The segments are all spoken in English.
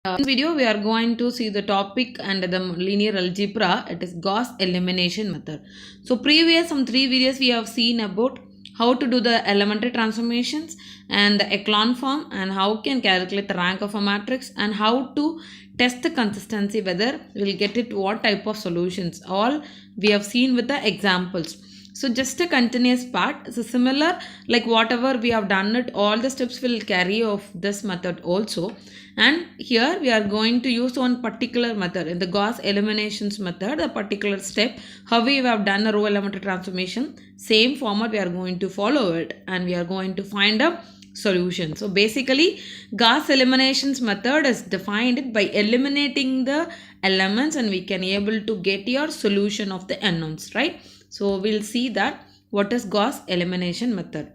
In this video, we are going to see the topic and the linear algebra. It is Gauss elimination method. So, previous some three videos we have seen about how to do the elementary transformations and the echelon form and how can calculate the rank of a matrix and how to test the consistency whether we'll get it what type of solutions. All we have seen with the examples. So just a continuous part. So similar like whatever we have done it, all the steps will carry of this method also. And here we are going to use one particular method in the Gauss eliminations method, a particular step. How we have done a row elementary transformation, same format we are going to follow it and we are going to find a solution. So basically Gauss eliminations method is defined by eliminating the elements and we can able to get your solution of the unknowns, right? So we'll see that what is Gauss elimination method.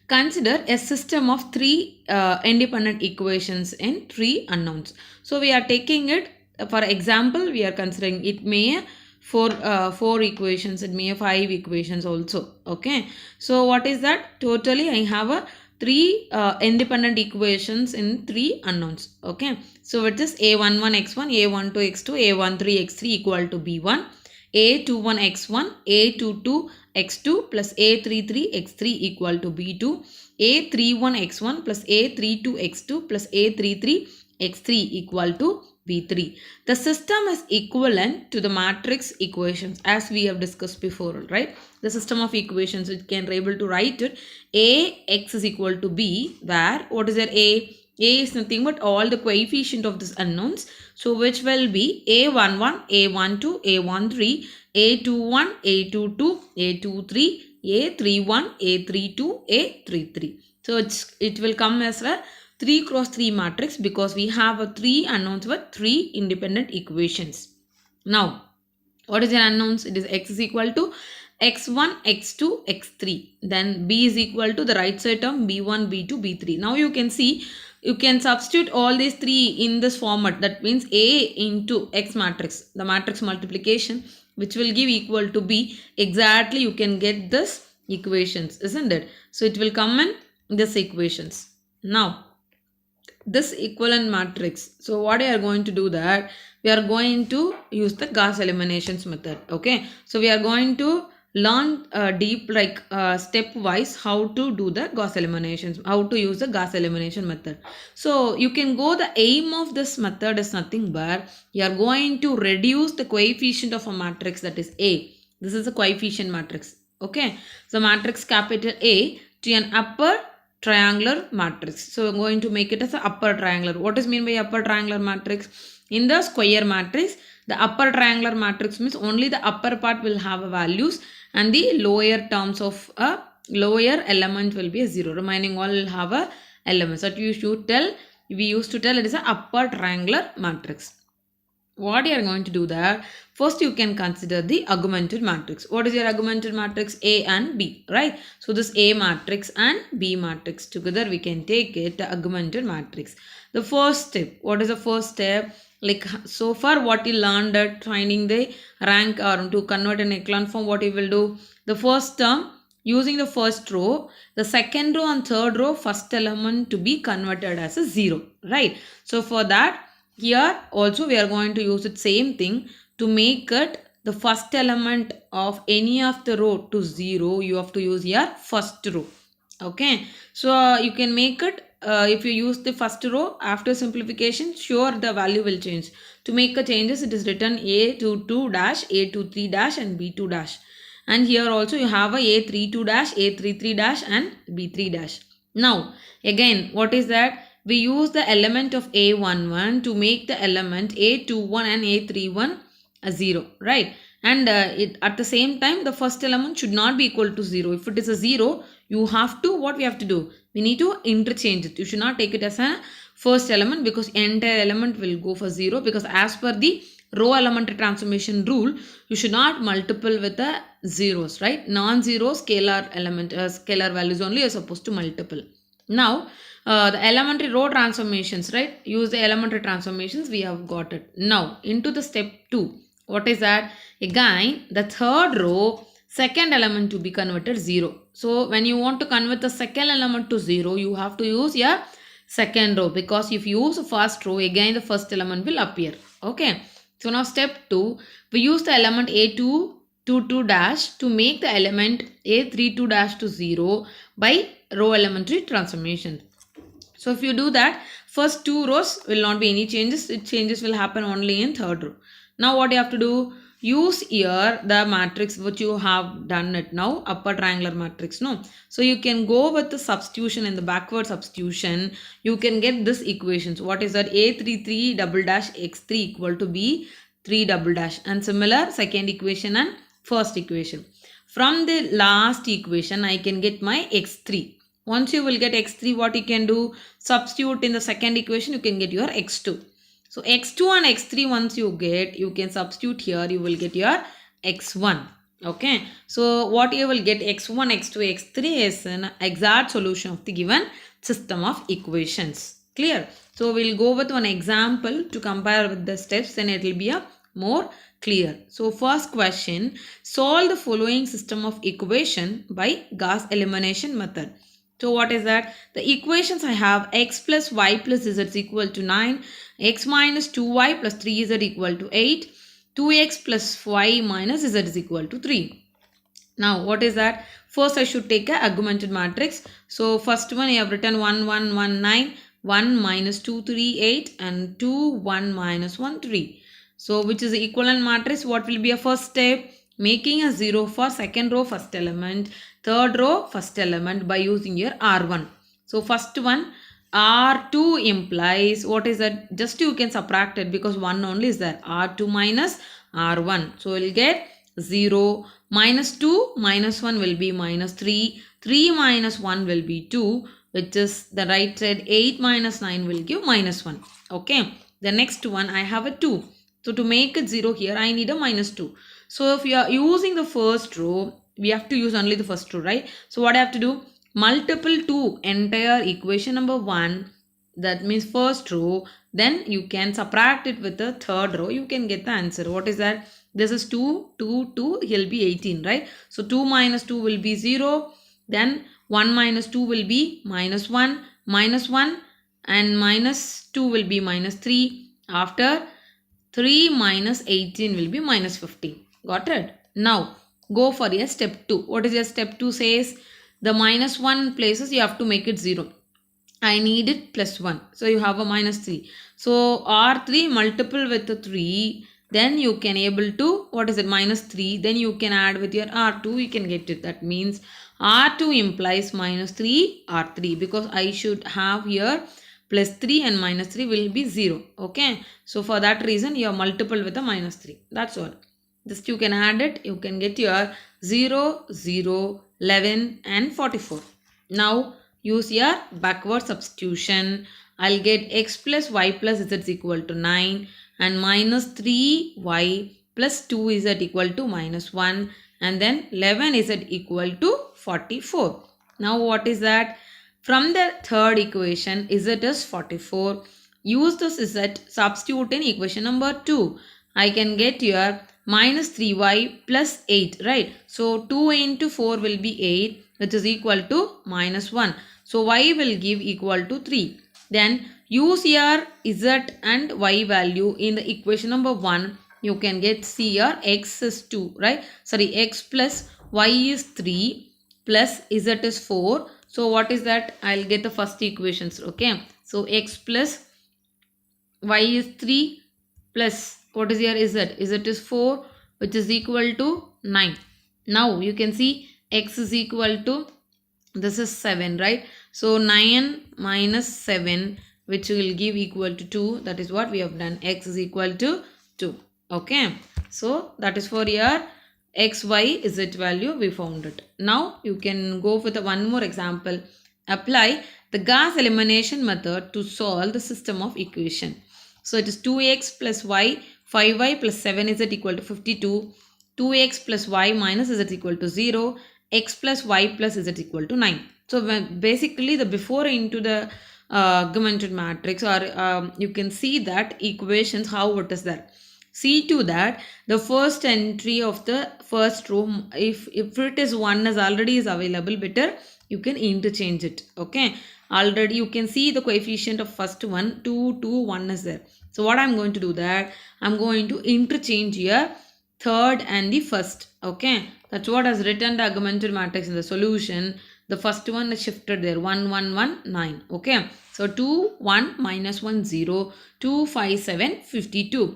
Consider a system of three independent equations in three unknowns. So we are taking it, for example, we are considering it may four equations, it may five equations also. Okay. So what is that? Totally I have a three independent equations in three unknowns. Okay. So it is a11 x1, a12 x2, a13 x3 equal to b1. A21 x1, A22 x2 plus A33 x3 equal to B2, A31 x1 plus A32 x2 plus A33 x3 equal to B3. The system is equivalent to the matrix equations as we have discussed before, right? The system of equations, we can be able to write it A x is equal to B, where what is there A? A is nothing but all the coefficient of this unknowns. So which will be A11, A12, A13, A21, A22, A23, A31, A32, A33. So it will come as a 3 cross 3 matrix because we have a 3 unknowns with 3 independent equations. Now, what is the unknowns? It is x is equal to x1, x2, x3. Then b is equal to the right side term b1, b2, b3. Now you can see you can substitute all these three in this format. That means A into X matrix, the matrix multiplication, which will give equal to B. Exactly you can get this equations, isn't it? So it will come in this equations. Now, this equivalent matrix. So what we are going to do that? We are going to use the Gauss eliminations method. Okay. So we are going to learn deep like stepwise how to do the Gauss eliminations, how to use the Gauss elimination method. So you can go, the aim of this method is nothing but you are going to reduce the coefficient of a matrix, that is A. This is a coefficient matrix. Okay. So matrix capital A to an upper triangular matrix. So I'm going to make it as an upper triangular. What is mean by upper triangular matrix? In the square matrix, the upper triangular matrix means only the upper part will have values and the lower terms of a lower element will be a 0. Remaining all will have a element. So we used to tell it is an upper triangular matrix. What you are going to do that? First you can consider the augmented matrix. What is your augmented matrix? A and B, right? So this A matrix and B matrix together we can take it the augmented matrix. The first step, what is the first step? Like so far what you learned at finding the rank or to convert an echelon form, what you will do? The first term, using the first row, the second row and third row, first element to be converted as a 0, right? So for that, here also we are going to use the same thing to make it the first element of any of the row to 0. You have to use your first row. Okay. So you can make it if you use the first row after simplification, sure the value will change. To make a changes, it is written A22 dash, A23 dash and B2 dash. And here also you have a A32 dash, A33 dash and B3 dash. Now again, what is that? We use the element of A11 to make the element A21 and A31 a 0, right? And at the same time, the first element should not be equal to 0. If it is a 0, you have to, what we have to do? We need to interchange it. You should not take it as a first element because entire element will go for 0, because as per the row elementary transformation rule, you should not multiple with the zeros, right? Non-zero scalar element, scalar values only are supposed to multiple. Now, the elementary row transformations, right? Use the elementary transformations, we have got it. Now, into the step 2. What is that? Again, the third row, second element to be converted 0. So, when you want to convert the second element to 0, you have to use your second row, because if you use the first row, again the first element will appear. Okay. So now step 2, we use the element A222 dash to make the element A32 dash to 0 by row elementary transformation. So if you do that, first two rows will not be any changes. The changes will happen only in third row. Now what you have to do? Use here the matrix which you have done it now, upper triangular matrix. No. So you can go with the substitution and the backward substitution. You can get this equations. What is that? A33 double dash x3 equal to B3 double dash. And similar second equation and first equation. From the last equation, I can get my x3. Once you will get x3, what you can do? Substitute in the second equation, you can get your x2. So x2 and x3 once you get, you can substitute here, you will get your x1. Okay. So what you will get x1, x2, x3 is an exact solution of the given system of equations. Clear? So we'll go with one example to compare with the steps, then it will be a more clear. So first question, solve the following system of equation by Gauss elimination method. So what is that? The equations I have x plus y plus z is equal to 9, x minus 2y plus 3z equal to 8, 2x plus y minus z is equal to 3. Now what is that? First I should take a augmented matrix. So first one I have written 1, 1, 1, 9, 1 minus 2, 3, 8 and 2, 1 minus 1, 3. So which is the equivalent matrix? What will be a first step? Making a 0 for second row first element, third row first element by using your R1. So first one R2 implies what is that? Just you can subtract it because 1 only is there. R2 minus R1. So we'll get 0 minus 2 minus 1 will be minus 3. 3 minus 1 will be 2, which is the right side. 8 minus 9 will give minus 1. Okay. The next one I have a 2. So to make it 0 here I need a minus 2. So if you are using the first row, we have to use only the first row, right? So what I have to do? Multiple to entire equation number 1, that means first row, then you can subtract it with the third row, you can get the answer. What is that? This is 2, 2, 2, he'll be 18, right? So 2 minus 2 will be 0, then 1 minus 2 will be minus 1, and minus 2 will be minus 3. After 3 minus 18 will be minus 15. Got it? Now, go for your step 2. What is your step 2 says? The minus 1 places you have to make it 0. I need it plus 1. So, you have a minus 3. So, R3 multiple with the 3. Then you can able to, what is it? Minus 3. Then you can add with your R2. You can get it. That means R2 implies minus 3 R3. Because I should have here plus 3 and minus 3 will be 0. Okay. So, for that reason, you are multiple with a minus 3. That's all. Just you can add it. You can get your 0, 0, 11 and 44. Now, use your backward substitution. I'll get x plus y plus z is equal to 9 and minus 3y plus 2 is equal to minus 1 and then 11 is equal to 44. Now, what is that? From the third equation, z is 44. Use this z, substitute in equation number 2. I can get your minus 3y plus 8, right? So, 2 into 4 will be 8, which is equal to minus 1. So, y will give equal to 3. Then, use your z and y value in the equation number 1. You can get, see your x is 2, right? Sorry, x plus y is 3 plus z is 4. So, what is that? I'll get the first equations, okay? So, x plus y is 3 plus what is your z? Z is 4 which is equal to 9. Now, you can see x is equal to, this is 7, right? So, 9 minus 7 which will give equal to 2. That is what we have done. X is equal to 2. Okay. So, that is for your x, y, z value we found it. Now, you can go with one more example. Apply the Gauss elimination method to solve the system of equation. So, it is 2x plus y, 5y plus 7z equal to 52. 2x plus y minus z equal to 0. X plus y plus z equal to 9. So, basically the before into the augmented matrix or you can see that equations how it is there. See to that the first entry of the first row, if it is 1 is already is available, better you can interchange it. Okay. already you can see the coefficient of first one 2, 2, 1 is there. So what I'm going to do that, I'm going to interchange here third and the first. Okay, that's what has written the augmented matrix in the solution. The first one is shifted there, 1, 1, 1, 9. Okay, so 2, 1, minus 1, 0, 2, 5, 7, 52.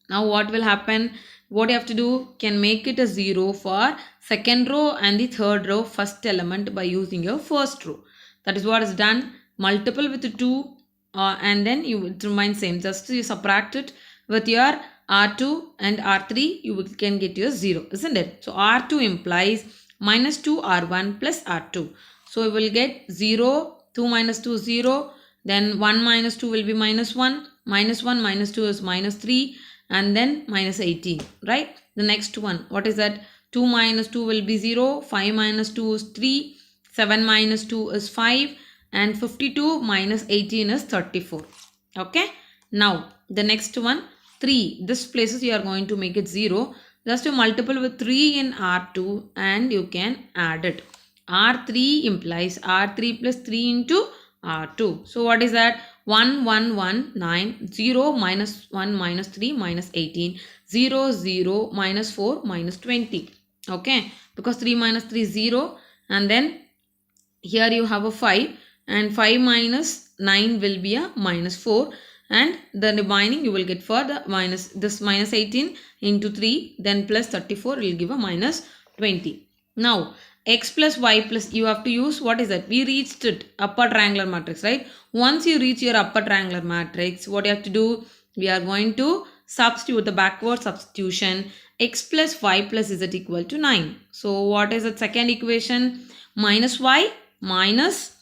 Now what will happen? What you have to do, can make it a 0 for second row and the third row first element by using your first row. That is what is done. Multiple with 2 and then you will remain same. Just you subtract it with your R2 and R3, you can get your 0, isn't it? So R2 implies minus 2 R1 plus R2. So we will get 0, 2 minus 2 0, then 1 minus 2 will be minus 1, minus 1 minus 2 is minus 3, and then minus 18, right? The next one, what is that? 2 minus 2 will be 0, 5 minus 2 is 3, 7 minus 2 is 5, and 52 minus 18 is 34. Okay, now the next one, 3. This places you are going to make it 0. Just to multiple with 3 in R2 and you can add it. R3 implies R3 plus 3 into R2. So what is that? 1, 1, 1, 9, 0, minus 1, minus 3, minus 18, 0, 0, minus 4, minus 20. Okay, because 3 minus 3 is 0, and then here you have a 5, and 5 minus 9 will be a minus 4, and the remaining you will get for the minus, this minus 18 into 3, then plus 34 will give a minus 20. Now x plus y plus, you have to use, what is that? We reached it, upper triangular matrix, right? Once you reach your upper triangular matrix, what you have to do? We are going to substitute the backward substitution. X plus y plus z equal to 9. So what is the second equation? Minus y minus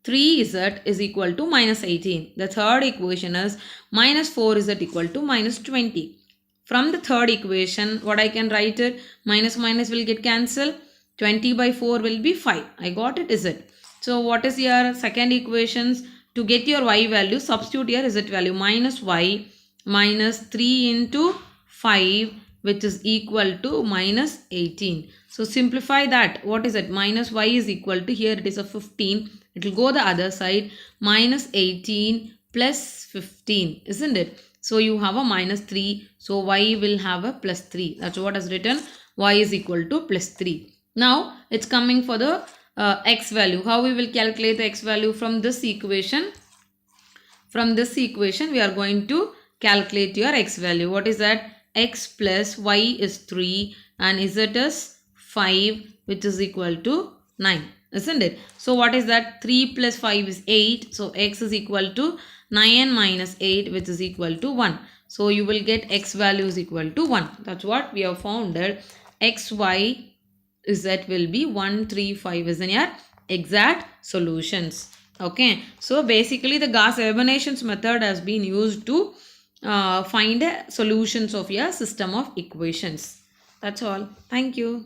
3z is equal to minus 18. The third equation is minus 4z equal to minus 20. From the third equation, what I can write it? Minus minus will get cancelled. 20 by 4 will be 5. I got it, is it? So what is your second equations? To get your y value, substitute your z value. Minus y minus 3 into 5, which is equal to minus 18. So simplify that. What is it? Minus y is equal to, here it is a 15. It will go the other side. Minus 18 plus 15, isn't it? So you have a minus 3. So y will have a plus 3. That's what is written. Y is equal to plus 3. Now it's coming for the x value. How we will calculate the x value from this equation? From this equation we are going to calculate your x value. What is that? X plus y is 3 and z is 5, which is equal to 9, isn't it? So what is that? 3 plus 5 is 8. So x is equal to 9 minus 8, which is equal to 1. So you will get x value is equal to 1. That's what we have found that x, y, z will be 1, 3, 5 is in your exact solutions. Okay, so basically the Gauss Elimination method has been used to find solutions of your system of equations. That's all. Thank you.